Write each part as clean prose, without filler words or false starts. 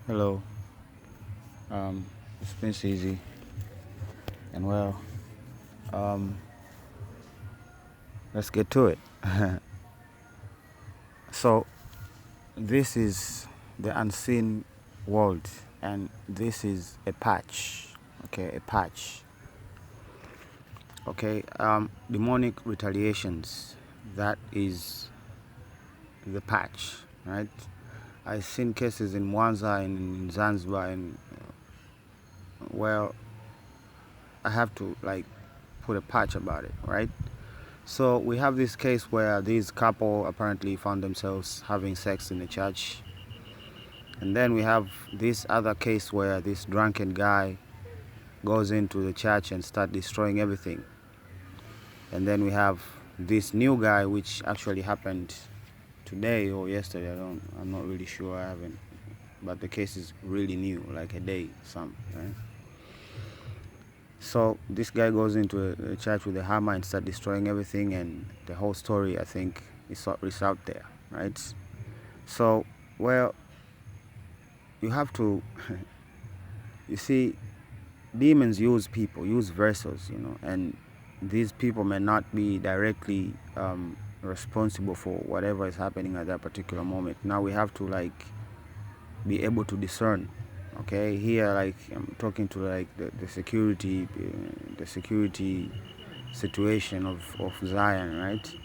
Hello. It's been easy and well. Um, let's get to it. So this is the unseen world, and this is a patch. Okay, a patch. Okay. Demonic retaliations. That is the patch, right? I've seen cases in Mwanza and in Zanzibar, and well, I have to like put a patch about it, right? So we have this case where this couple apparently found themselves having sex in the church. And then we have this other case where this drunken guy goes into the church and start destroying everything. And then we have this new guy, which actually happened today or yesterday. I'm not really sure. I haven't. But the case is really new, like a day, right? So this guy goes into a church with a hammer and start destroying everything, and the whole story, I think, is out there, right? So, well, you have to, you see, demons use people, use vessels, and these people may not be directly responsible for whatever is happening at that particular moment. Now we have to be able to discern. Okay, here I'm talking to the security situation of Zion, right?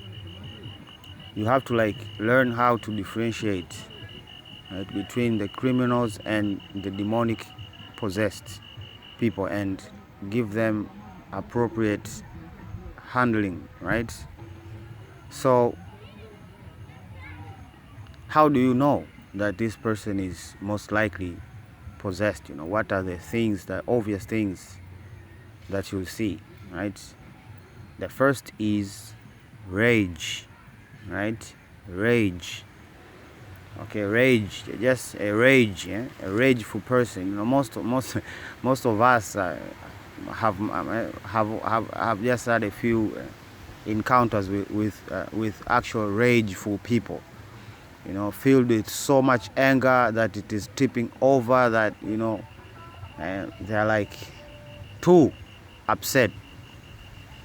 You have to learn how to differentiate, right, between the criminals and the demonic possessed people and give them appropriate handling, right? So how do you know that this person is most likely possessed? What are the things, the obvious things that you'll see, right? The first is rage, right? Rage. Okay, rage. Just a rage, yeah? A rageful person. Most of us have just had a few encounters with actual rageful people. Filled with so much anger that it is tipping over. That they're like too upset,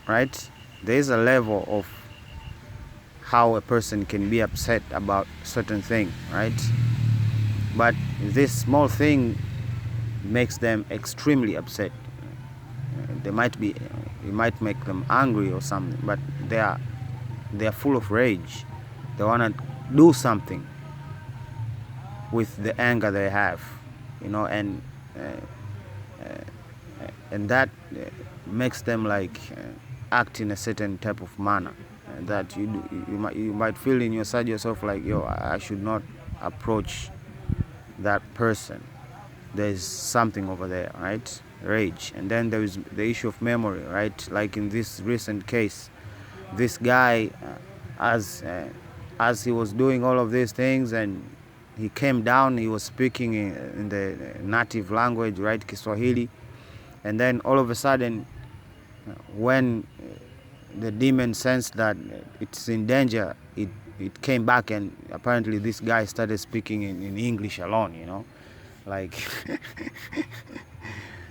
right? There is a level of how a person can be upset about certain thing, right? But this small thing makes them extremely upset. It might make them angry or something, but they are full of rage. They want to do something with the anger they have, and that makes them act in a certain type of manner that you might feel inside yourself like, yo, I should not approach that person. There's something over there, right? Rage. And then there is the issue of memory, right? Like in this recent case, this guy, as he was doing all of these things, and he came down, he was speaking in the native language, right, Kiswahili, and then all of a sudden, when the demon sensed that it's in danger, it came back, and apparently this guy started speaking in English alone, like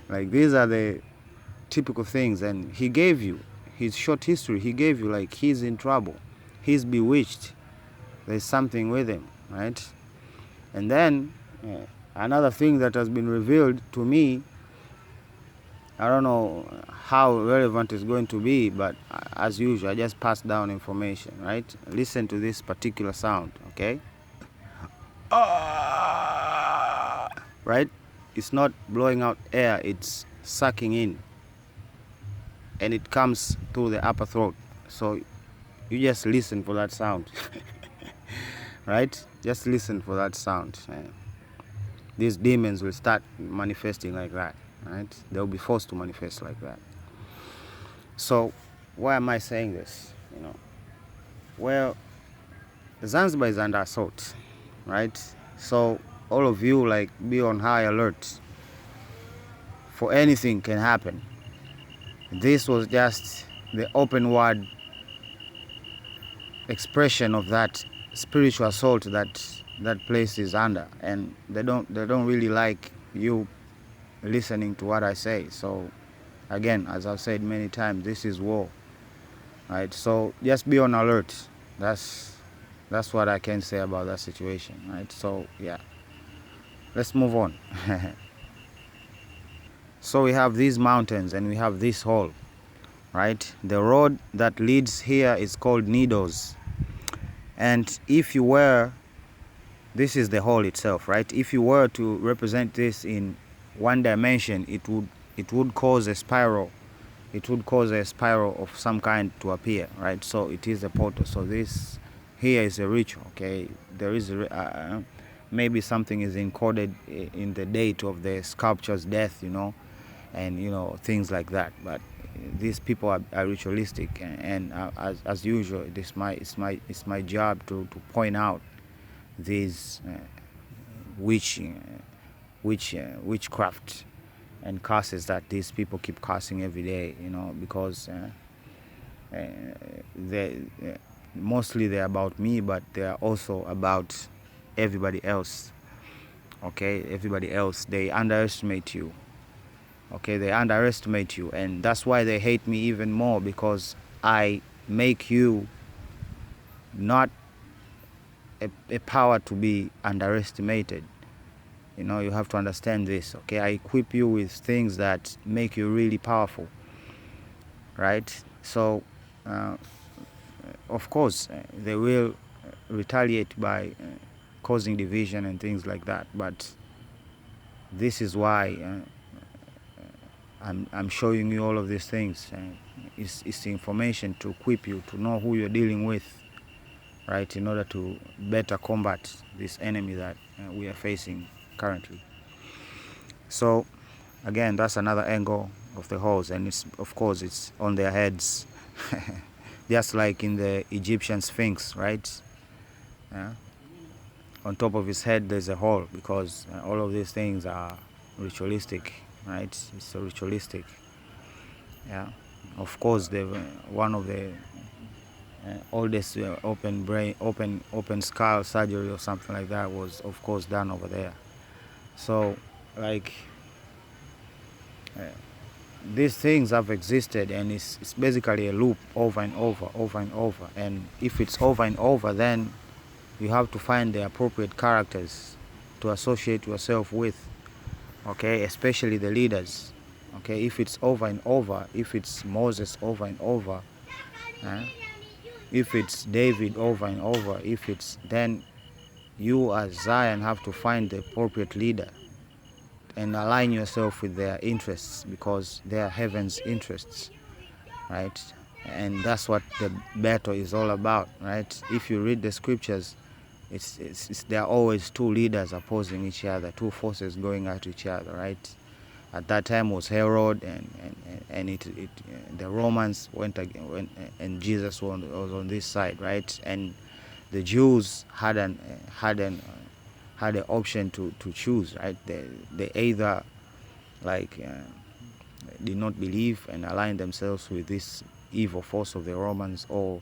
like these are the typical things. And he gave you his short history. He gave you like he's in trouble, he's bewitched, there's something with him, right? And then another thing that has been revealed to me, I don't know how relevant it's going to be, but as usual, I just pass down information, right? Listen to this particular sound, okay? Right? It's not blowing out air, it's sucking in. And it comes through the upper throat. So you just listen for that sound. Right? Just listen for that sound. These demons will start manifesting like that, right? They'll be forced to manifest like that. So why am I saying this? Well, Zanzibar is under assault, right? So all of you be on high alert, for anything can happen. This was just the open word expression of that spiritual assault that that place is under, and they don't really like you listening to what I say. So again, as I've said many times, this is war, right? So just be on alert. That's what I can say about that situation, right? So yeah, let's move on. So we have these mountains and we have this hole, right? The road that leads here is called Needles. And if you were, this is the hole itself, right? If you were to represent this in one dimension, it would cause a spiral. It would cause a spiral of some kind to appear, right? So it is a portal. So this here is a ritual, okay? There is maybe something is encoded in the date of the sculpture's death, and things like that. But these people are ritualistic, and as usual, it's my job to point out these witchcraft and curses that these people keep cursing every day, because they mostly they're about me, but they're also about everybody else. Okay, everybody else, they underestimate you. Okay, they underestimate you, and that's why they hate me even more, because I make you not a power to be underestimated. You have to understand this. Okay, I equip you with things that make you really powerful, right? So of course they will retaliate by causing division and things like that, but this is why I'm showing you all of these things. It's information to equip you to know who you're dealing with, right, in order to better combat this enemy that we are facing currently. So again, that's another angle of the holes, and it's on their heads. Just like in the Egyptian Sphinx, right? On top of his head there's a hole, because all of these things are ritualistic, right? It's so ritualistic. Yeah, of course, one of the oldest open skull surgery or something like that was, of course, done over there. So like these things have existed, and it's basically a loop over and over. And if it's over and over, then you have to find the appropriate characters to associate yourself with, okay, especially the leaders. Okay, if it's over and over, if it's Moses over and over, if it's David over and over, then you as Zion have to find the appropriate leader and align yourself with their interests, because they are heaven's interests, right? And that's what the battle is all about, right? If you read the scriptures, there are always two leaders opposing each other, two forces going at each other, right? At that time was Herod, and the Romans went again, and Jesus was on this side, right? And the Jews had an option to choose, right? They either did not believe and align themselves with this evil force of the Romans, or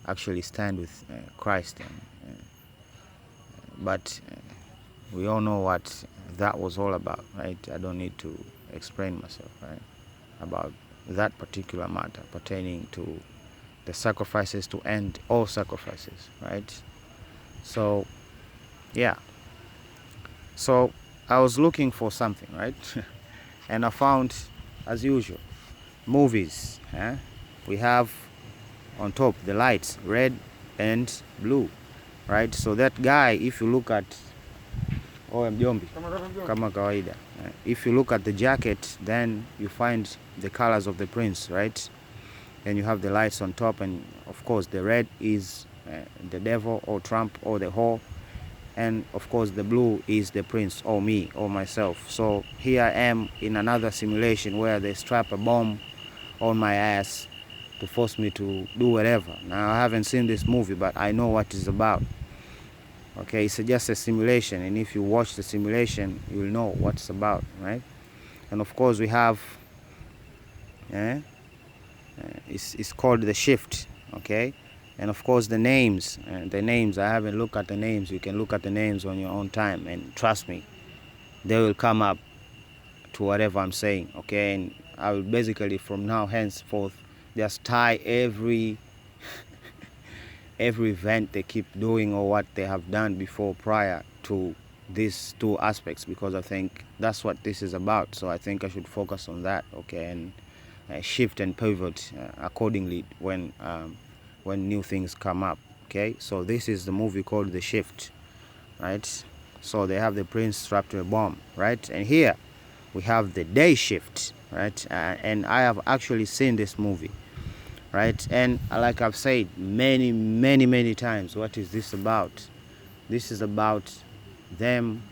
actually stand with Christ. But we all know what that was all about, right? I don't need to explain myself, right, about that particular matter pertaining to the sacrifices to end all sacrifices, right? So yeah, so I was looking for something, right? And I found, as usual, movies. We have on top the lights, red and blue, right? So that guy, if you look at mjombi kama kawaida, if you look at the jacket, then you find the colors of the prince, right? And you have the lights on top, and of course the red is the devil or Trump or the whore, and of course the blue is the prince or me or myself. So here I am in another simulation where they strap a bomb on my ass to force me to do whatever. Now I haven't seen this movie, but I know what it's about. Okay, it's just a simulation, and if you watch the simulation, you'll know what it's about, right? And of course we have it's called the shift, okay? And of course the names, I haven't looked at the names. You can look at the names on your own time, and trust me, they will come up to whatever I'm saying, okay? And I will basically from now henceforth just tie every event they keep doing or what they have done before prior to these two aspects, because I think that's what this is about. So I think I should focus on that, okay, and shift and pivot accordingly when new things come up, okay? So this is the movie called The Shift, right? So they have the prince strapped to a bomb, right? And here we have the day shift, right? And I have actually seen this movie, right? And like I've said many times, what is this about? This is about them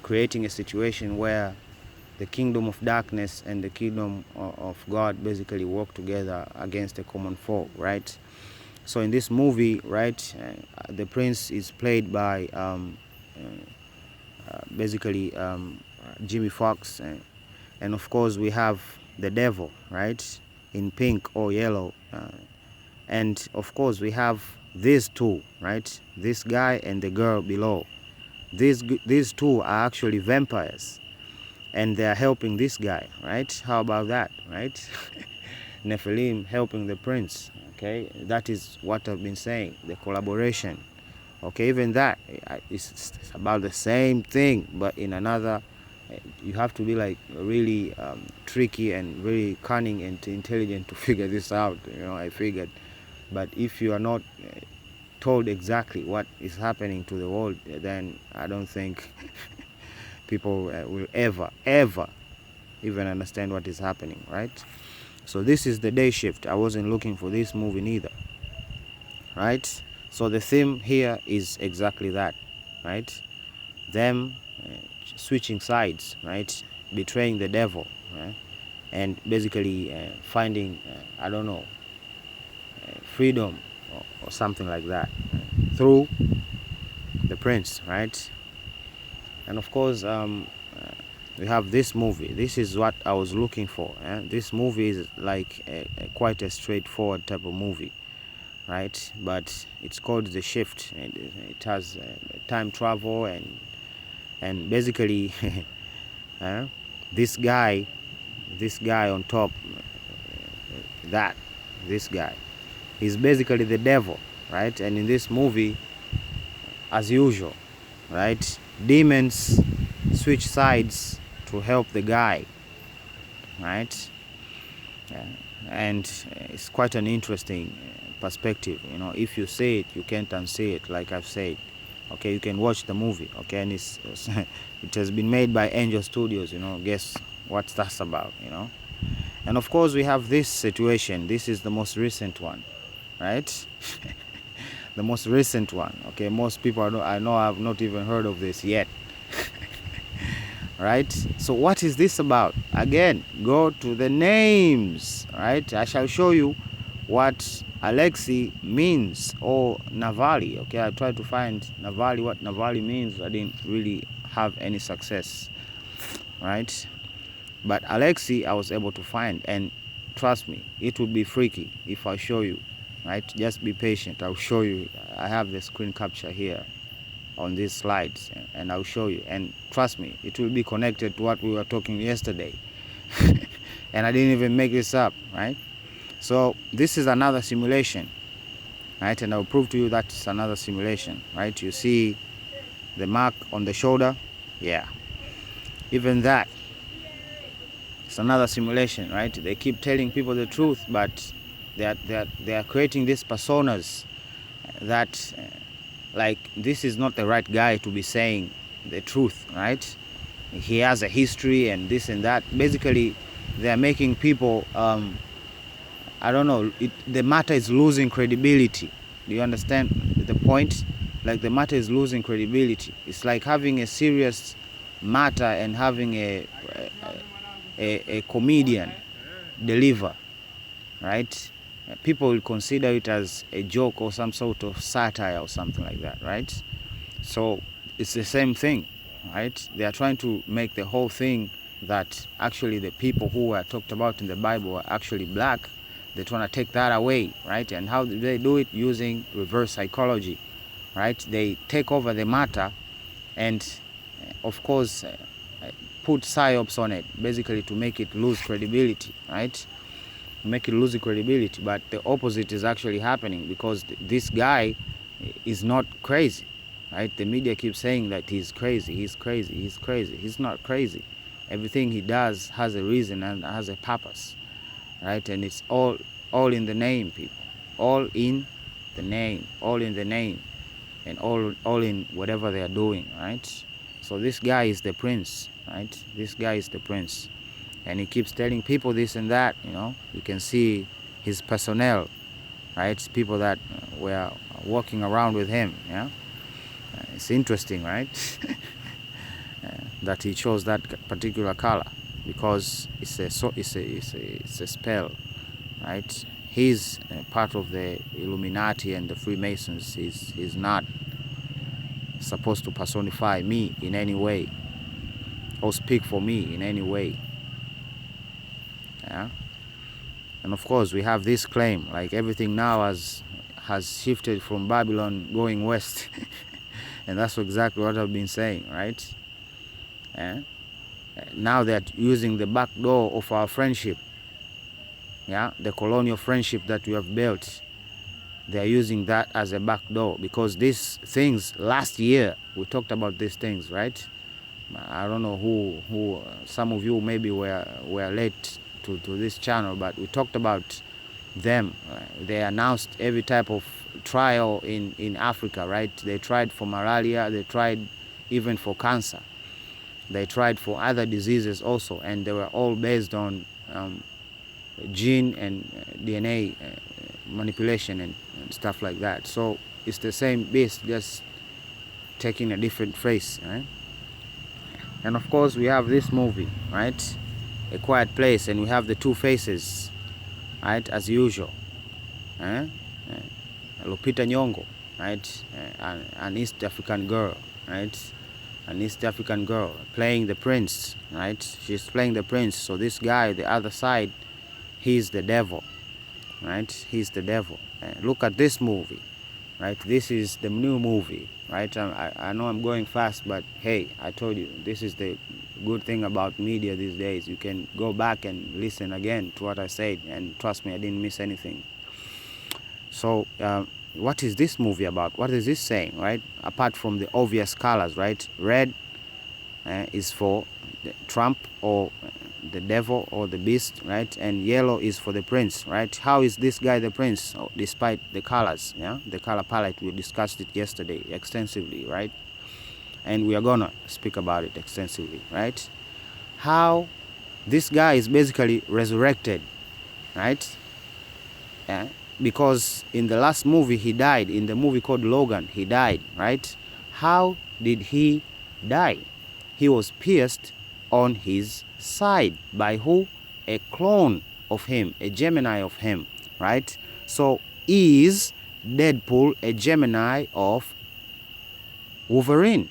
creating a situation where the kingdom of darkness and the kingdom of God basically work together against a common foe, right? So in this movie, right, the prince is played by basically Jimmy Fox, and of course we have the devil, right, in pink or yellow, and of course we have these two, right, this guy and the girl below. These two are actually vampires, and they are helping this guy, right? How about that, right? Nephilim helping the prince, okay? That is what I've been saying, the collaboration, okay? Even that, it's about the same thing, but in another, you have to be like really tricky and really cunning and intelligent to figure this out, you know, I figured. But if you are not told exactly what is happening to the world, then I don't think people will ever even understand what is happening, right? So this is the day shift. I wasn't looking for this movie neither, right? So the theme here is exactly that, right? Them switching sides, right? Betraying the devil, right? And basically finding, I don't know, freedom or something like that through the prince, right? And of course we have this movie. This is what I was looking for. This movie is like quite a straightforward type of movie, right? But it's called The Shift, and it has time travel and basically this guy on top, this guy is basically the devil, right? And in this movie, as usual, right, demons switch sides to help the guy, right? And it's quite an interesting perspective, you know. If you say it, you can't unsay it, like I've said, okay? You can watch the movie, okay? And it's it has been made by Angel Studios, you know. Guess what that's about, you know. And of course we have this situation. This is the most recent one, right? The most recent one, okay? Most people I know have not even heard of this yet. Right? So what is this about? Again, go to the names, right? I shall show you what Alexei means, or Navali, okay? I tried to find Navali, what Navali means. I didn't really have any success, right? But Alexei I was able to find, and trust me, it would be freaky if I show you, right? Just be patient. I'll show you. I have the screen capture here on these slides, and I'll show you, and trust me, it will be connected to what we were talking yesterday. And I didn't even make this up, right? So this is another simulation, right? And I'll prove to you that it's another simulation, right? You see the mark on the shoulder, yeah, even that, it's another simulation, right? They keep telling people the truth, but they are creating these personas that like, this is not the right guy to be saying the truth, right? He has a history and this and that. Basically, they're making people, I don't know, the matter is losing credibility. Do you understand the point? Like, the matter is losing credibility. It's like having a serious matter and having a comedian deliver, right? People will consider it as a joke or some sort of satire or something like that, right? So it's the same thing, right? They are trying to make the whole thing that actually the people who are talked about in the Bible are actually black, They're trying to take that away, right? And how do they do it? Using reverse psychology, right? They take over the matter and, of course, put psyops on it, basically to make it lose credibility, right? Make it lose credibility. But the opposite is actually happening, because this guy is not crazy, right? The media keeps saying that he's crazy, he's crazy, he's crazy. He's not crazy. Everything he does has a reason and has a purpose, right? And it's all in the name, people. All in the name, all in the name, and all in whatever they are doing, right? So this guy is the prince, right? This guy is the prince. And he keeps telling people this and that, you know. You can see his personnel, right? People that were walking around with him, yeah. It's interesting, right? That he chose that particular color, because it's a spell, right? He's part of the Illuminati and the Freemasons. He's not supposed to personify me in any way or speak for me in any way. Yeah. And of course we have this claim, like everything now has shifted from Babylon going west. And that's exactly what I've been saying, right? Yeah. Now they're using the back door of our friendship, yeah, the colonial friendship that we have built. They're using that as a back door, because these things, last year we talked about these things, right? I don't know who some of you maybe were late to this channel, but we talked about them. They announced every type of trial in Africa, right? They tried for malaria, they tried even for cancer, they tried for other diseases also, and they were all based on gene and DNA manipulation and stuff like that. So it's the same beast, just taking a different face, right? And of course we have this movie, right? A Quiet Place, and we have the two faces, right, as usual. Lupita Nyong'o, right? An East African girl, right? An East African girl playing the prince, right? She's playing the prince. So this guy, the other side, he's the devil, right? He's the devil. Look at this movie, right? This is the new movie, right? I know I'm going fast, but hey, I told you, this is the good thing about media these days. You can go back and listen again to what I said, and trust me, I didn't miss anything. So what is this movie about? What is this saying, right? Apart from the obvious colors, right? Red is for Trump or the devil or the beast, right? And yellow is for the prince, right? How is this guy the prince, despite the colors? Yeah, the color palette, we discussed it yesterday extensively, right? And we are gonna speak about it extensively, right? How this guy is basically resurrected, right? Yeah, because in the last movie he died. In the movie called Logan, he died, right? How did he die? He was pierced on his side by who? A clone of him, a Gemini of him, right? So is Deadpool a Gemini of Wolverine?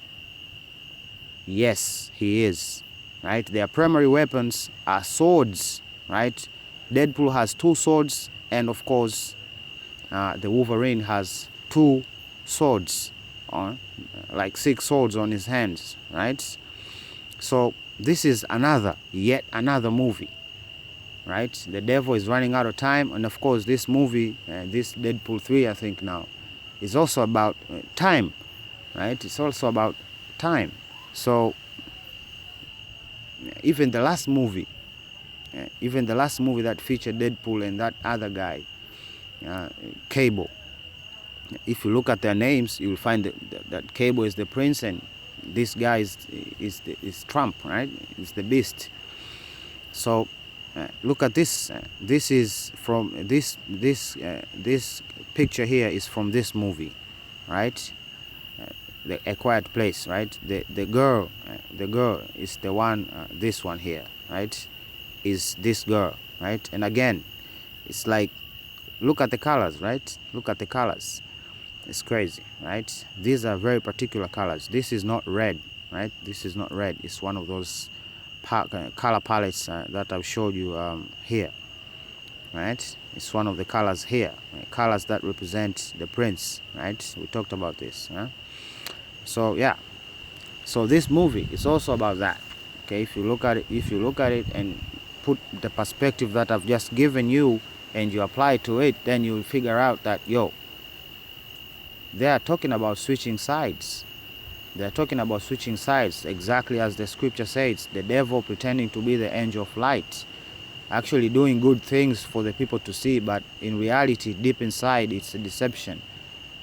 Yes, he is, right? Their primary weapons are swords, right? Deadpool has 2 swords, and of course the Wolverine has 2 swords, like 6 swords on his hands, right? So this is yet another movie, right? The devil is running out of time, and of course this movie, this Deadpool 3, I think now, is also about time, right? It's also about time. So even the last movie that featured Deadpool and that other guy, Cable, if you look at their names, you will find that Cable is the prince and this guy is Trump, right? It's the beast. So look at this. This is from this picture here is from this movie, right? A Quiet Place, right? The girl is the one. This one here, right? Is this girl, right? And again, it's like, look at the colors, right? Look at the colors. It's crazy, right? These are very particular colors. This is not red, right? This is not red. It's one of those color palettes that I've showed you here. right? It's one of the colors here, right? Colors that represent the prince, right? We talked about this, huh? So yeah, so this movie is also about that. Okay, if you look at it and put the perspective that I've just given you and you apply to it, then you'll figure out that, yo, they are talking about switching sides. They're talking about switching sides, exactly as the scripture says, the devil pretending to be the angel of light, actually doing good things for the people to see, but in reality, deep inside, it's a deception.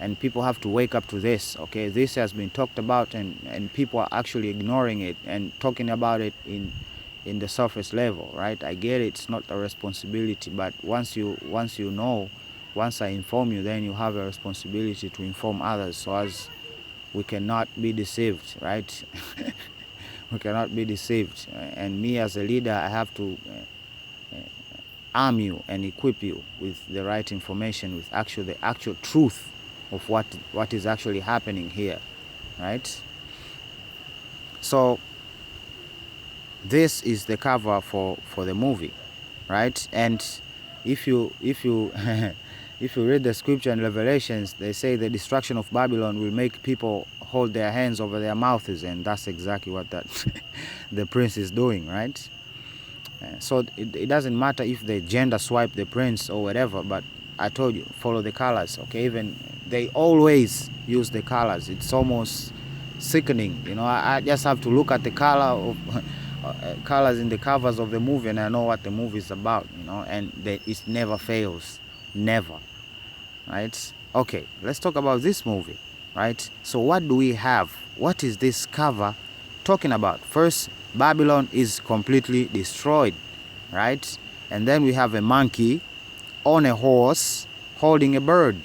And people have to wake up to this, okay? This has been talked about, and people are actually ignoring it and talking about it in the surface level, right? I get it, it's not a responsibility, but once you know, once I inform you, then you have a responsibility to inform others, so as we cannot be deceived, right? We cannot be deceived. And me as a leader, I have to arm you and equip you with the right information, with the actual truth of what is actually happening here, right? So this is the cover for the movie, right? And if you if you read the scripture in Revelations, they say the destruction of Babylon will make people hold their hands over their mouths, and that's exactly what that the prince is doing, right? So it doesn't matter if they gender swipe the prince or whatever, but I told you, follow the colors, okay? Even they always use the colors. It's almost sickening, you know. I just have to look at the color of colors in the covers of the movie, and I know what the movie is about, you know. And it never fails, never, right? Okay, let's talk about this movie, right? So what do we have? What is this cover talking about? First, Babylon is completely destroyed, right? And then we have a monkey on a horse holding a bird,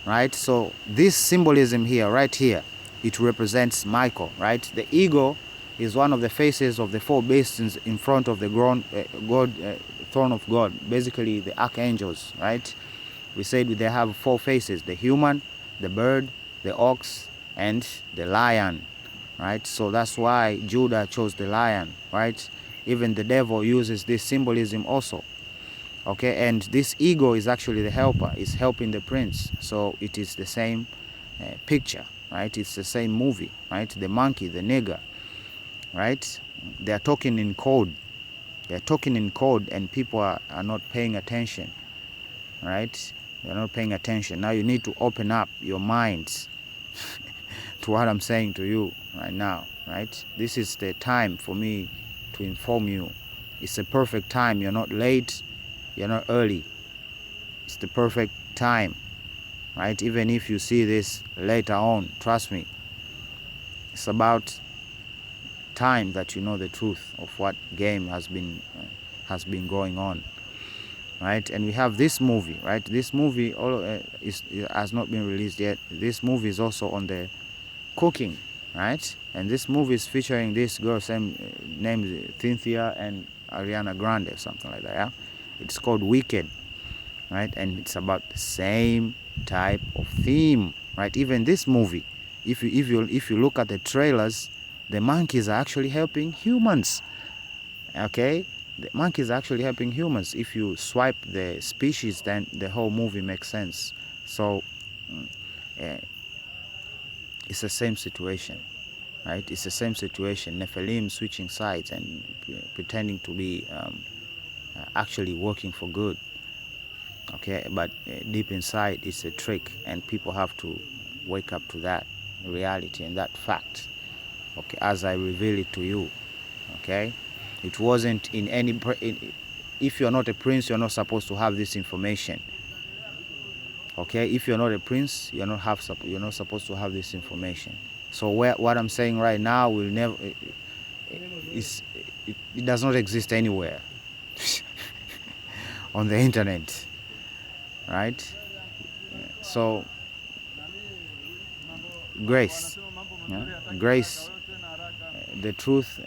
right? So this symbolism here, right here, it represents Michael, right? The eagle is one of the faces of the four basins in front of the throne of God, basically the archangels, right? We said they have four faces: the human, the bird, the ox, and the lion, right? So that's why Judah chose the lion, right? Even the devil uses this symbolism also, okay? And this ego is actually the helper, is helping the prince. So it is the same picture, right? It's the same movie, right? The monkey, the nigger, right? They're talking in code. They're talking in code, and people are not paying attention, right? They're not paying attention. Now you need to open up your minds to what I'm saying to you right now, right? This is the time for me to inform you. It's a perfect time. You're not late, you're not early. It's the perfect time, right? Even if you see this later on, trust me, it's about time that you know the truth of what game has been going on, right? And we have this movie, right? This movie has not been released yet. This movie is also on the cooking, right? And this movie is featuring this girl, same named Cynthia and Ariana Grande or something like that. Yeah, it's called Wicked, right? And it's about the same type of theme, right? Even this movie, if you look at the trailers, the monkeys are actually helping humans, okay? The monkeys are actually helping humans. If you swipe the species, then the whole movie makes sense. So it's the same situation, right? It's the same situation. Nephilim switching sides and pretending to be actually working for good, okay? But deep inside, it's a trick, and people have to wake up to that reality and that fact, okay, as I reveal it to you, okay? It wasn't in any... if you're not a prince, you're not supposed to have this information, okay? If you're not a prince, you're not supposed to have this information. So what I'm saying right now will never... it does not exist anywhere on the internet, right? So grace, yeah? Grace, the truth,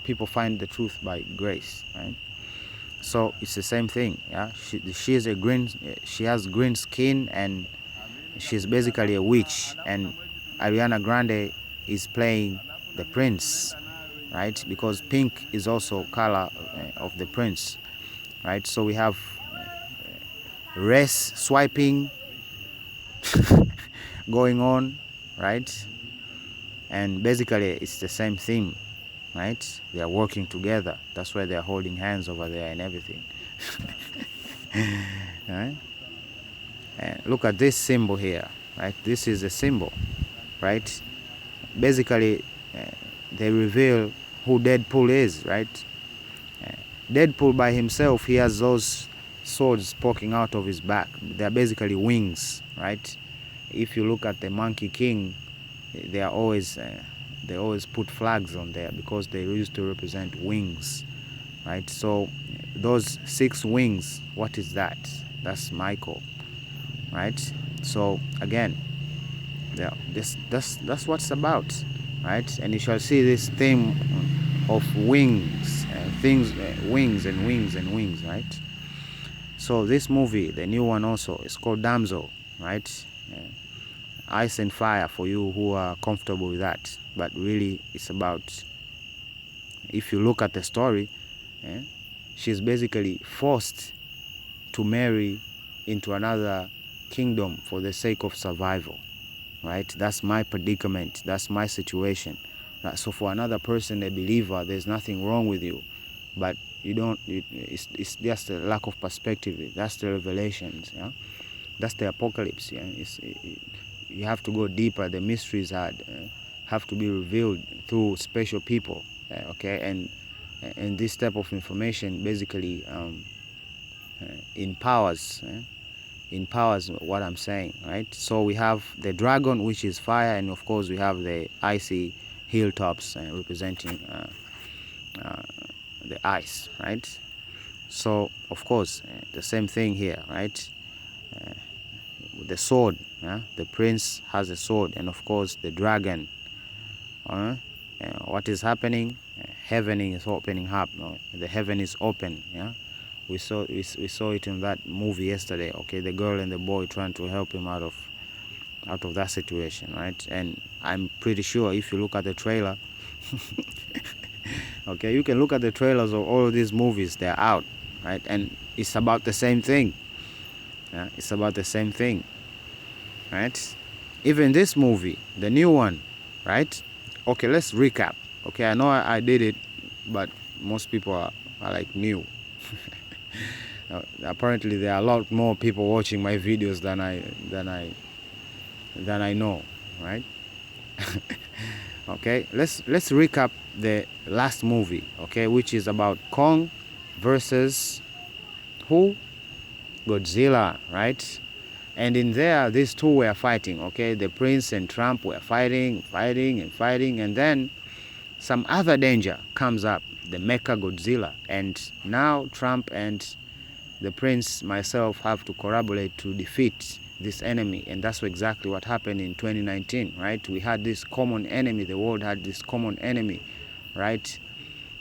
people find the truth by grace, right? So it's the same thing, yeah? She has green skin, and she's basically a witch, and Ariana Grande is playing the prince, right? Because pink is also color of the prince. right? So we have race swiping going on, right? And basically it's the same theme, right? They are working together. That's why they are holding hands over there and everything. Right? And look at this symbol here, right? This is a symbol, right? Basically, they reveal who Deadpool is, right? Deadpool by himself, he has those swords poking out of his back. They're basically wings, right? If you look at the Monkey King, they always put flags on there because they used to represent wings, right? So those 6 wings, what is that? That's Michael, right? So again, yeah, that's what's about, right? And you shall see this theme of wings, wings and wings and wings, right? So this movie, the new one also, is called Damsel, right? Ice and fire for you who are comfortable with that. But really, it's about, if you look at the story, she's basically forced to marry into another kingdom for the sake of survival, right? That's my predicament. That's my situation. So for another person, a believer, there's nothing wrong with you, but you don't. It's just a lack of perspective. That's the revelations. Yeah, that's the apocalypse. Yeah, you have to go deeper. The mysteries have to be revealed through special people. Okay, and this type of information basically empowers what I'm saying, right? So we have the dragon, which is fire, and of course we have the icy hilltops representing the ice, right? So of course the same thing here, right? The sword, the prince has a sword, and of course the dragon. What is happening? Heaven is opening up. The heaven is open. Yeah, we saw it in that movie yesterday. Okay, the girl and the boy trying to help him out of that situation, right? And I'm pretty sure if you look at the trailer, okay, you can look at the trailers of all of these movies. They're out, right? And it's about the same thing. Yeah, it's about the same thing, right? Even this movie, the new one, right? Okay, let's recap. Okay, I know I did it, but most people are like new. Apparently, there are a lot more people watching my videos than I know, right? Okay, let's recap the last movie. Okay, which is about Kong versus who? Godzilla, right? And in there, these two were fighting. Okay, the prince and Trump were fighting, and then some other danger comes up, the Mecha Godzilla, and now Trump and the prince, myself, have to collaborate to defeat this enemy. And that's exactly what happened in 2019, right? We had this common enemy. The world had this common enemy, right?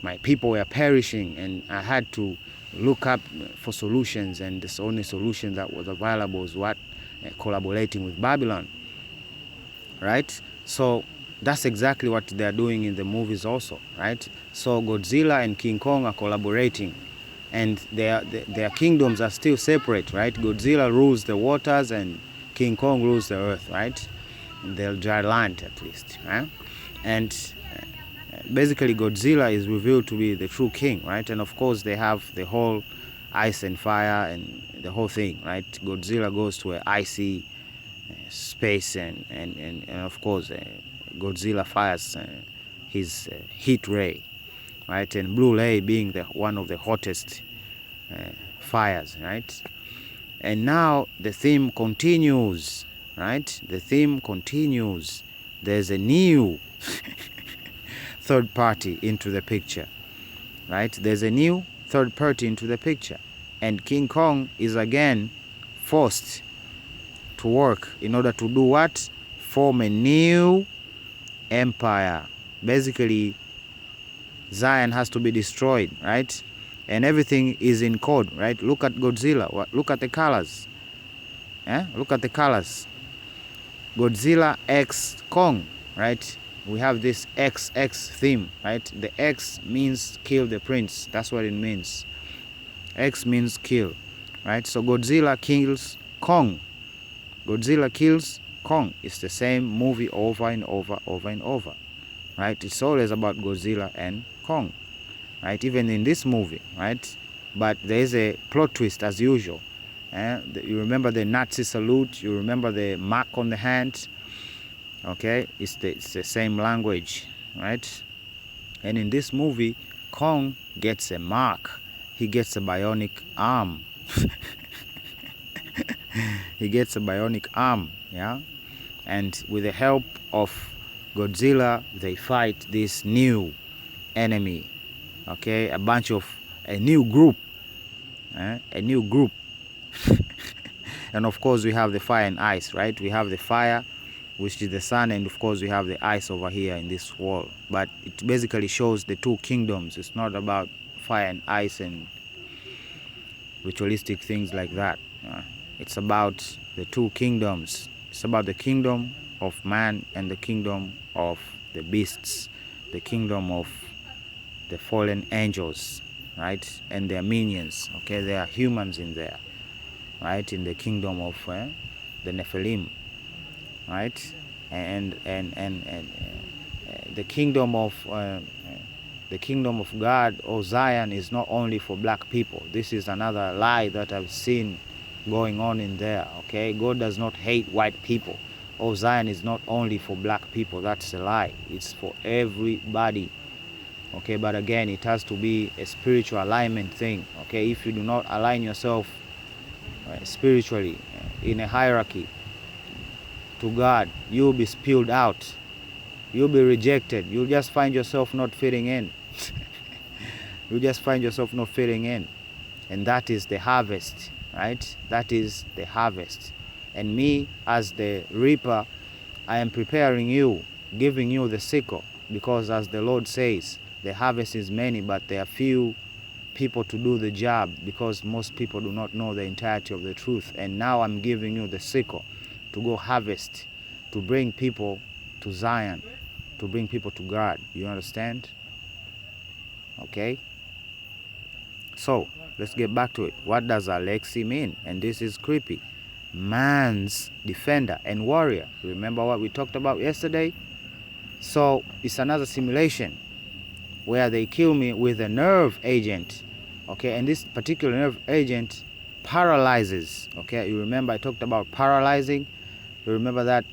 My people were perishing, and I had to look up for solutions, and the only solution that was available was what? Collaborating with Babylon, right? So that's exactly what they're doing in the movies also, right? So Godzilla and King Kong are collaborating, and their kingdoms are still separate, right? Godzilla rules the waters and King Kong rules the earth, right? The dry land, at least, right? And basically Godzilla is revealed to be the true king, right? And of course they have the whole ice and fire and the whole thing, right? Godzilla goes to an icy space, and of course Godzilla fires his heat ray, right? And blue ray being one of the hottest fires, right? And now the theme continues, right? The theme continues. There's a new third party into the picture, right? There's a new third party into the picture, and King Kong is again forced to work in order to do what? Form a new empire. Basically, Zion has to be destroyed, right? And everything is in code, right? Look at Godzilla. Look at the colors. Look at the colors. Godzilla X Kong, right? We have this XX theme, right? The X means kill the prince. That's what it means. X means kill, right? So Godzilla kills Kong. Godzilla kills Kong. It's the same movie over and over, over and over, right? It's always about Godzilla and Kong, right? Even in this movie, right? But there is a plot twist as usual. You remember the Nazi salute. You remember the mark on the hand. Okay, it's the same language, right? And in this movie, Kong gets a mark. He gets a bionic arm. He gets a bionic arm, yeah? And with the help of Godzilla, they fight this new enemy, okay? A new group, a new group. And of course, we have the fire and ice, right? We have the fire, which is the sun, and of course, we have the ice over here in this wall. But it basically shows the two kingdoms. It's not about fire and ice and ritualistic things like that. It's about the two kingdoms. It's about the kingdom of man and the kingdom of the beasts, the kingdom of the fallen angels, right? And their minions, okay? There are humans in there, right? In the kingdom of the Nephilim, right? And the kingdom of God or Zion is not only for black people. This is another lie that I've seen going on in there, okay? God does not hate white people. Oh, Zion is not only for black people. That's a lie. It's for everybody, okay? But again, it has to be a spiritual alignment thing, okay? If you do not align yourself spiritually in a hierarchy to God, you'll be spilled out. You'll be rejected. You'll just find yourself not fitting in. You'll just find yourself not fitting in. And that is the harvest, right? That is the harvest. And me, as the reaper, I am preparing you, giving you the sickle. Because as the Lord says, the harvest is many, but there are few people to do the job, because most people do not know the entirety of the truth. And now I'm giving you the sickle to go harvest, to bring people to Zion, to bring people to God. You understand? Okay? So, let's get back to it. What does Alexi mean? And this is creepy. Man's defender and warrior. Remember what we talked about yesterday? So, it's another simulation where they kill me with a nerve agent. Okay? And this particular nerve agent paralyzes. Okay? You remember I talked about paralyzing? You remember that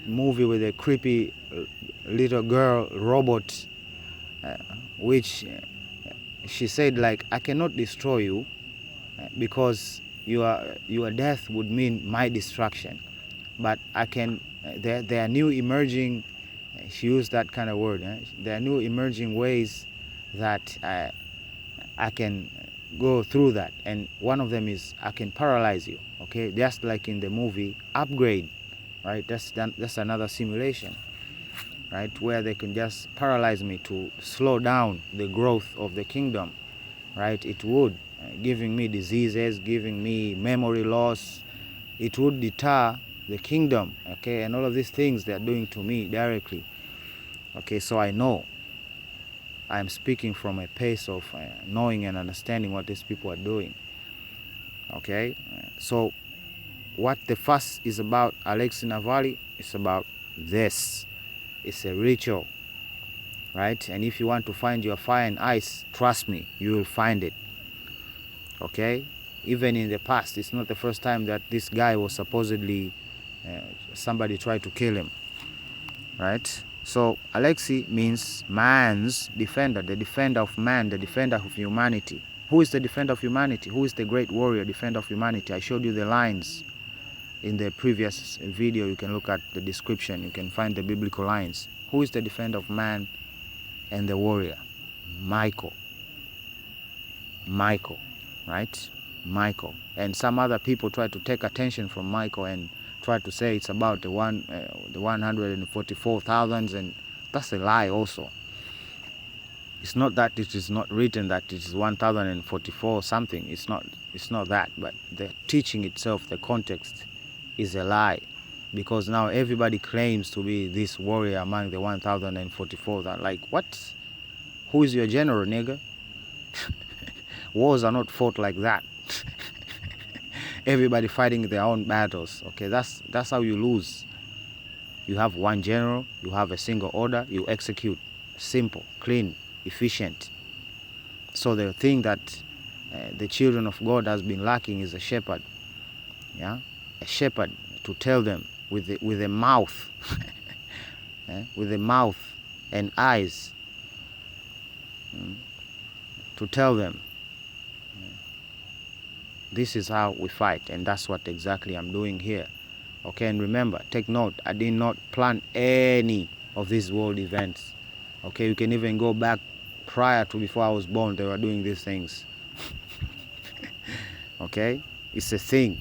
movie with a creepy little girl robot, which she said, like, I cannot destroy you because your death would mean my destruction, but I can. There are new emerging. She used that kind of word. There are new emerging ways that I can go through that, and one of them is I can paralyze you. Okay, just like in the movie Upgrade. Right, that's another simulation, right, where they can just paralyze me to slow down the growth of the kingdom, right? It would, giving me diseases, giving me memory loss. It would deter the kingdom, okay? And all of these things they are doing to me directly, okay? So I know I'm speaking from a place of knowing and understanding what these people are doing, okay? So what the fuss is about, Alexei Navalny, is about this. It's a ritual, right? And if you want to find your fire and ice, trust me, you will find it, okay? Even in the past, it's not the first time that this guy was supposedly, somebody tried to kill him, right? So Alexei means man's defender, the defender of man, the defender of humanity. Who is the defender of humanity? Who is the great warrior, defender of humanity? I showed you the lines in the previous video. You can look at the description. You can find the biblical lines. Who is the defender of man and the warrior? Michael. Michael, right? Michael. And some other people try to take attention from Michael and try to say it's about the 144,000, and that's a lie also. It's not that it is not written that it is 1,044 something. It's not that, but the teaching itself, the context, is a lie, because now everybody claims to be this warrior among the 1,044. That, like, what? Who is your general, nigga? Wars are not fought like that. Everybody fighting their own battles. Okay, that's how you lose. You have one general, you have a single order, you execute. Simple, clean, efficient. So the thing that the children of God has been lacking is a shepherd. Yeah, a shepherd to tell them with a mouth, with a mouth and eyes, to tell them this is how we fight, and that's what exactly I'm doing here. Okay, and remember, take note, I did not plan any of these world events. Okay, you can even go back prior to before I was born, they were doing these things. Okay, it's a thing.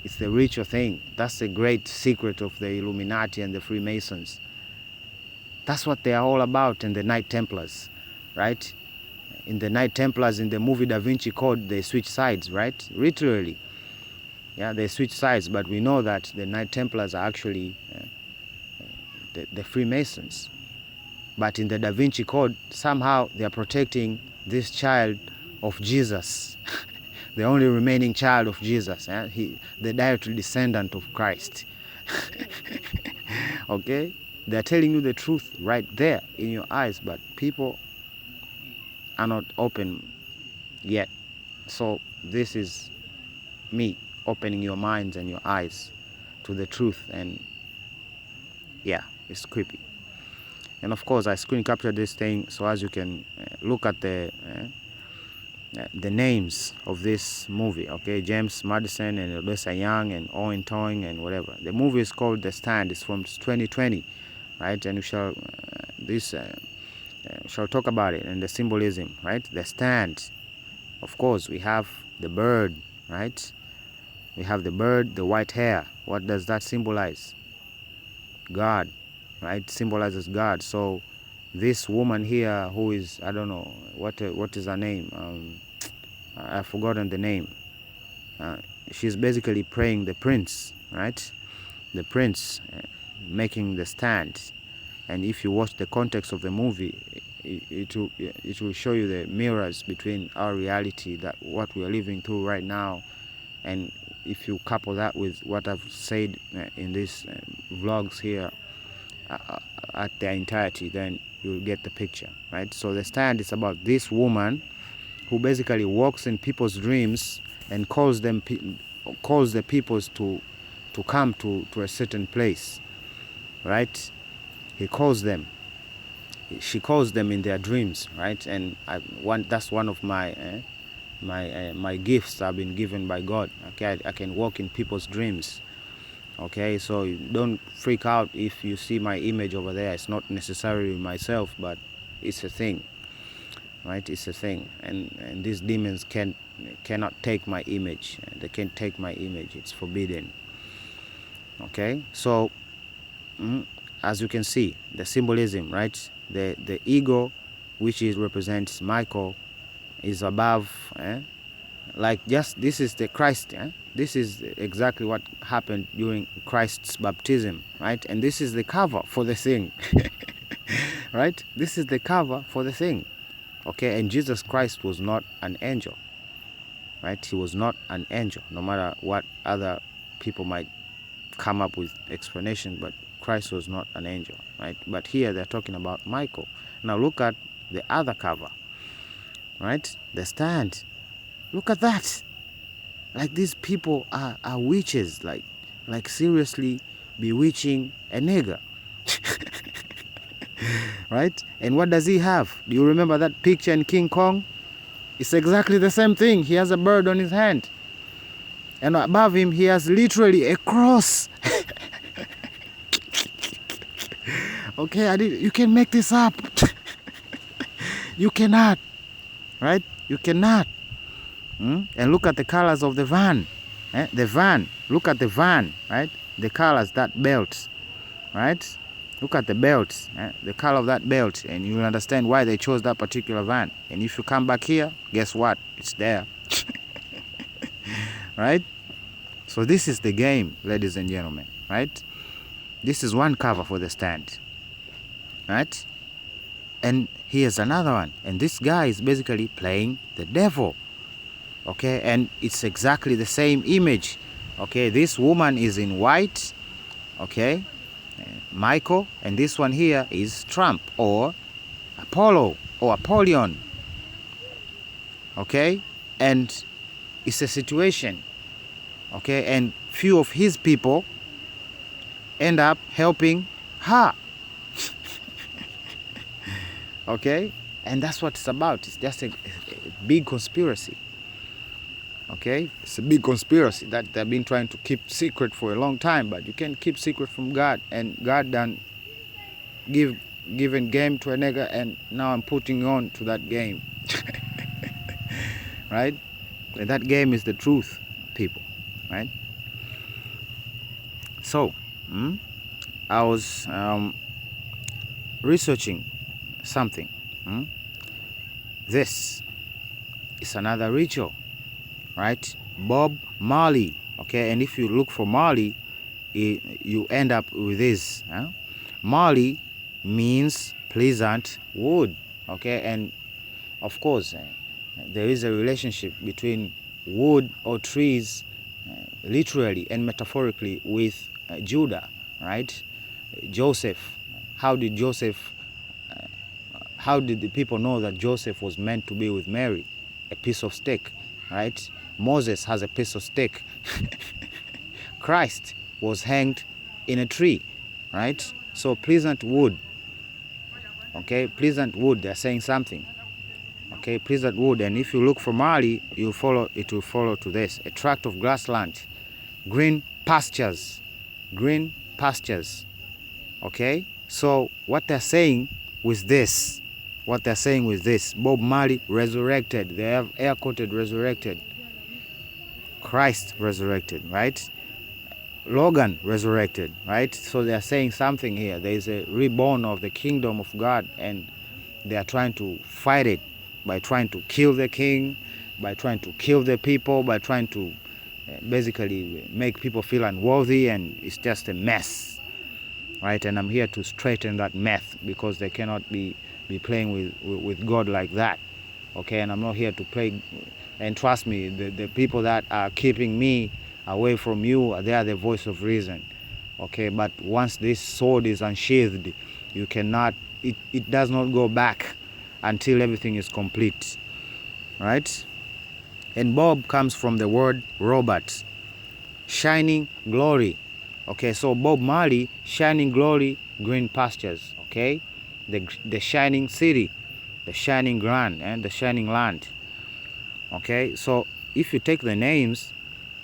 It's the ritual thing. That's the great secret of the Illuminati and the Freemasons. That's what they are all about, and the Knight Templars, right? In the Knight Templars, in the movie Da Vinci Code, they switch sides, right? Literally. Yeah, they switch sides, but we know that the Knight Templars are actually the Freemasons. But in the Da Vinci Code, somehow they are protecting this child of Jesus. The only remaining child of Jesus, the direct descendant of Christ. Okay? They're telling you the truth right there in your eyes, but people are not open yet. So this is me opening your minds and your eyes to the truth, and yeah, it's creepy. And of course, I screen captured this thing so as you can look at the names of this movie. Okay, James Madison and Odessa Young and Owen Toing and whatever. The movie is called The Stand. It's from 2020, right? And we shall shall talk about it and the symbolism, right? The stand. Of course, we have the bird, right? We have the bird, the white hair. What does that symbolize? God, right? Symbolizes God. So this woman here, who is, I don't know what is her name. I've forgotten the name. She's basically praying the prince, right? The prince making the stand. And if you watch the context of the movie, it will show you the mirrors between our reality, that what we are living through right now, and if you couple that with what I've said in these vlogs here at their entirety, then you'll get the picture, right? So the stand is about this woman who basically walks in people's dreams and calls the peoples to come to a certain place, right? He calls them. She calls them in their dreams, right? And that's one of my my gifts I've been given by God. Okay, I can walk in people's dreams. Okay, so don't freak out if you see my image over there. It's not necessarily myself, but it's a thing, right? It's a thing, and these demons cannot take my image. They can't take my image. It's forbidden. Okay, so as you can see, the symbolism, right? The ego, which represents Michael, is above. Like, just this is the Christ. This is exactly what happened during Christ's baptism, right? And this is the cover for the thing, right? This is the cover for the thing, okay? And Jesus Christ was not an angel, right? He was not an angel, no matter what other people might come up with explanation, but Christ was not an angel, right? But here they're talking about Michael. Now look at the other cover, right? The stand. Look at that. Like, these people are witches, like seriously bewitching a nigger. Right? And what does he have? Do you remember that picture in King Kong? It's exactly the same thing. He has a bird on his hand, and above him he has literally a cross. Okay, you can make this up. You cannot, right? You cannot. And look at the colors of the van. The van. Look at the van, right? The colors, that belt, right? Look at the belt, the color of that belt, and you'll understand why they chose that particular van. And if you come back here, guess what? It's there. Right? So this is the game, ladies and gentlemen, right? This is one cover for the stand, right? And here's another one. And this guy is basically playing the devil. Okay, and it's exactly the same image. Okay, this woman is in white. Okay, Michael, and this one here is Trump or Apollo or Apollyon. Okay, and it's a situation. Okay, and few of his people end up helping her. Okay, and that's what it's about. It's just a big conspiracy. Okay, it's a big conspiracy that they've been trying to keep secret for a long time, but you can't keep secret from God, and God done given game to a nigga, and now I'm putting on to that game. Right? And that game is the truth, people. Right? So I was researching something. This is another ritual, right? Bob Marley. Okay, and if you look for Marley, you end up with this. Marley means pleasant wood. Okay, and of course there is a relationship between wood or trees, literally and metaphorically, with Judah, right? Joseph. How did the people know that Joseph was meant to be with Mary? A piece of steak, right? Moses has a piece of steak. Christ was hanged in a tree, right? So pleasant wood. Okay, pleasant wood, they're saying something. Okay, pleasant wood. And if you look for Marley, it will follow to this: a tract of grassland, green pastures. Okay, so what they're saying with this, Bob Marley resurrected. They have air quoted resurrected. Christ resurrected, right? Logan resurrected, right? So they are saying something here. There is a reborn of the kingdom of God, and they are trying to fight it by trying to kill the king, by trying to kill the people, by trying to basically make people feel unworthy, and it's just a mess, right? And I'm here to straighten that mess, because they cannot be playing with God like that. Okay, and I'm not here to play. And trust me, the people that are keeping me away from you, they are the voice of reason. Okay, but once this sword is unsheathed, you cannot, it does not go back until everything is complete, right? And Bob comes from the word Robert, shining glory. Okay, so Bob Marley, shining glory, green pastures. Okay, the shining city, the shining land, and the shining land. Okay, so if you take the names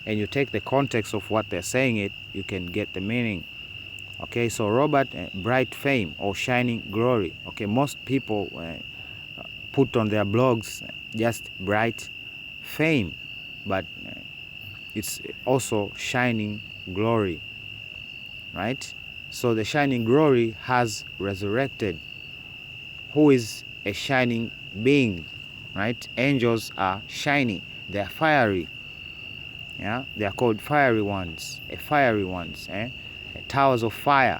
and you take the context of what they're saying it, you can get the meaning. Okay, so Robert, bright fame or shining glory. Okay, most people put on their blogs just bright fame, but it's also shining glory, right? So the shining glory has resurrected, who is a shining being, right? Angels are shiny, they are fiery. Yeah, they are called fiery ones, towers of fire,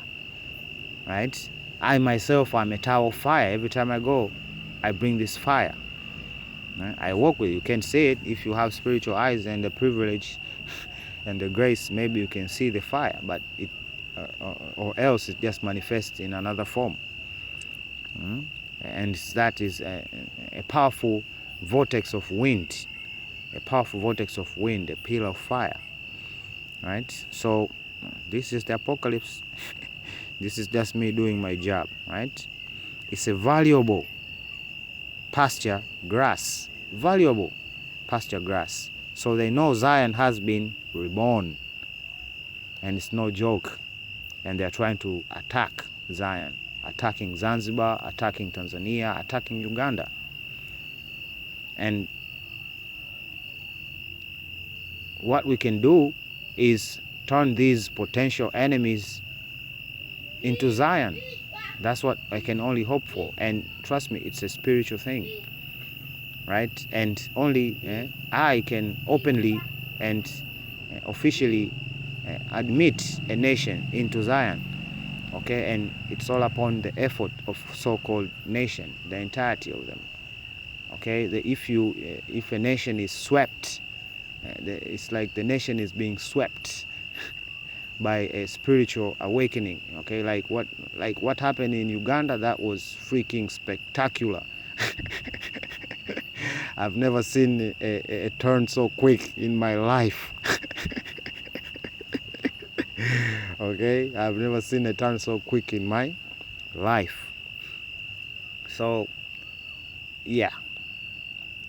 right? I myself am a tower of fire. Every time I go, I bring this fire. Right? I walk with you. You can see it if you have spiritual eyes and the privilege and the grace. Maybe you can see the fire, but it or else it just manifests in another form. And that is a powerful vortex of wind. A pillar of fire, right? So this is the apocalypse. This is just me doing my job, right? It's a valuable pasture grass. So they know Zion has been reborn, and it's no joke. And they're trying to attack Zion, attacking Zanzibar, attacking Tanzania, attacking Uganda. And what we can do is turn these potential enemies into Zion. That's what I can only hope for. And trust me, it's a spiritual thing, right? And only I can openly and officially admit a nation into Zion. Okay, and it's all upon the effort of so-called nation, the entirety of them. Okay, if a nation is swept, it's like the nation is being swept by a spiritual awakening. Okay, like what happened in Uganda, that was freaking spectacular. I've never seen a turn so quick in my life. Okay, I've never seen a turn so quick in my life. So yeah,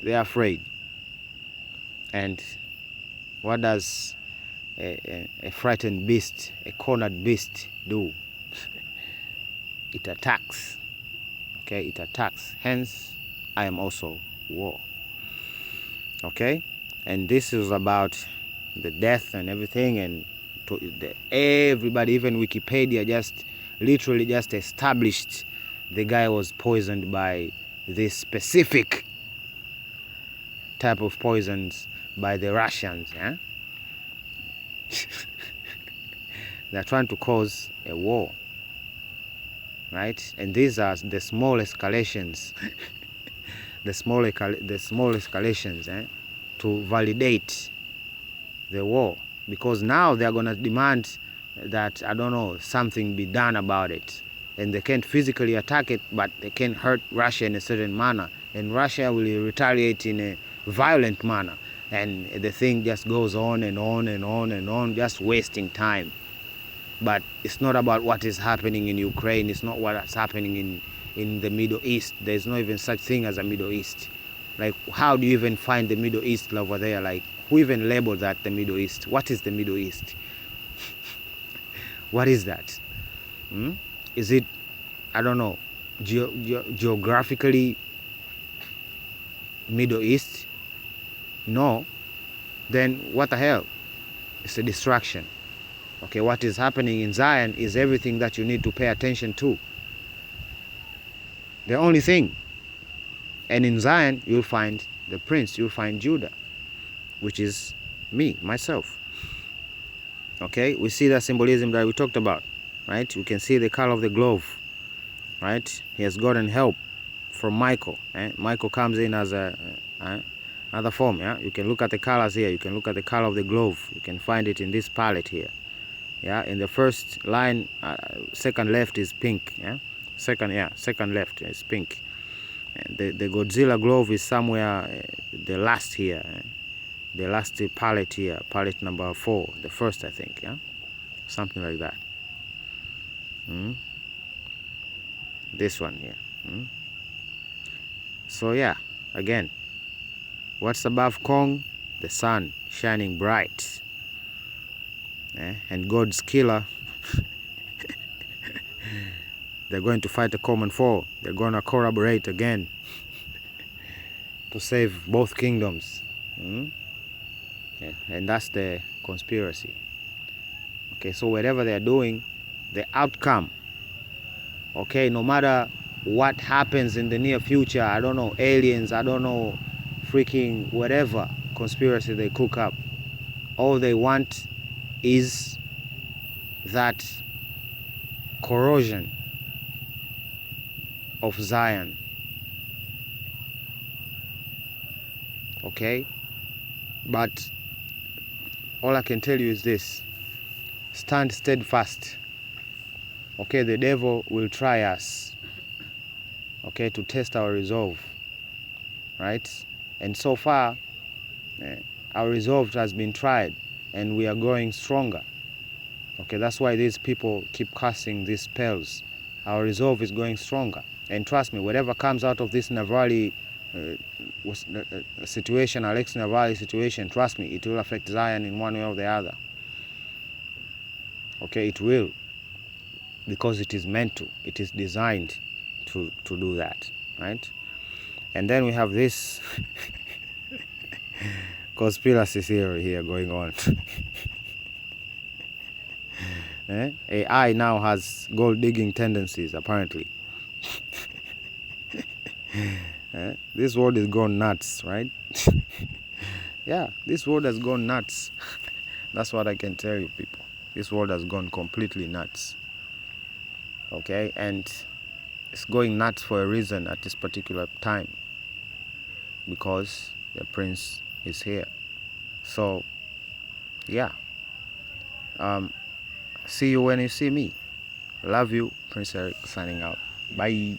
they're afraid. And what does a frightened beast, a cornered beast do? It attacks. Okay, it attacks. Hence, I am also war. Okay, and this is about the death and everything, and everybody, even Wikipedia, just literally just established the guy was poisoned by this specific type of poisons by the Russians. Yeah? They're trying to cause a war, right? And these are the small escalations, the small escalations, to validate the war, because now they're going to demand that, I don't know, something be done about it. And they can't physically attack it, but they can hurt Russia in a certain manner, and Russia will retaliate in a violent manner, and the thing just goes on and on and on and on, just wasting time. But it's not about what is happening in Ukraine. It's not what's happening in the Middle East. There's not even such thing as a Middle East. Like, how do you even find the Middle East over there? Like, who even labeled that the Middle East? What is the Middle East? What is that? Is it, I don't know, geographically Middle East? No. Then what the hell? It's a distraction. Okay, what is happening in Zion is everything that you need to pay attention to. The only thing. And in Zion, you'll find the prince, you'll find Judah, which is me, myself. Okay, we see that symbolism that we talked about, right? You can see the color of the glove, right? He has gotten help from Michael. Michael comes in as another form. Yeah, you can look at the colors here. You can look at the color of the glove. You can find it in this palette here. Yeah, in the first line, second left is pink. Yeah, second left is pink. And the Godzilla glove is somewhere the last here, the last palette here, palette number 4, the first, I think. Yeah, something like that. This one here. So yeah, again, what's above Kong? The sun shining bright. And God's killer, they're going to fight a common foe. They're going to collaborate again to save both kingdoms. And that's the conspiracy. Okay, so whatever they're doing, the outcome, okay, no matter what happens in the near future, I don't know, aliens, I don't know, freaking whatever conspiracy they cook up, all they want is that corrosion of Zion. Okay, but all I can tell you is this: stand steadfast. Okay, the devil will try us, okay, to test our resolve, right? And so far, our resolve has been tried, and we are growing stronger. Okay, that's why these people keep casting these spells. Our resolve is going stronger. And trust me, whatever comes out of this Navalny situation, Alexei Navalny situation, trust me, it will affect Zion in one way or the other. Okay, it will. Because it is meant to. It is designed to do that, right? And then we have this conspiracy theory here going on. AI now has gold digging tendencies, apparently. This world is gone nuts, right? Yeah, this world has gone nuts. That's what I can tell you, people. This world has gone completely nuts. Okay, and it's going nuts for a reason at this particular time. because the prince is here. So yeah, see you when you see me. Love you, Prince Eric, signing out. Bye.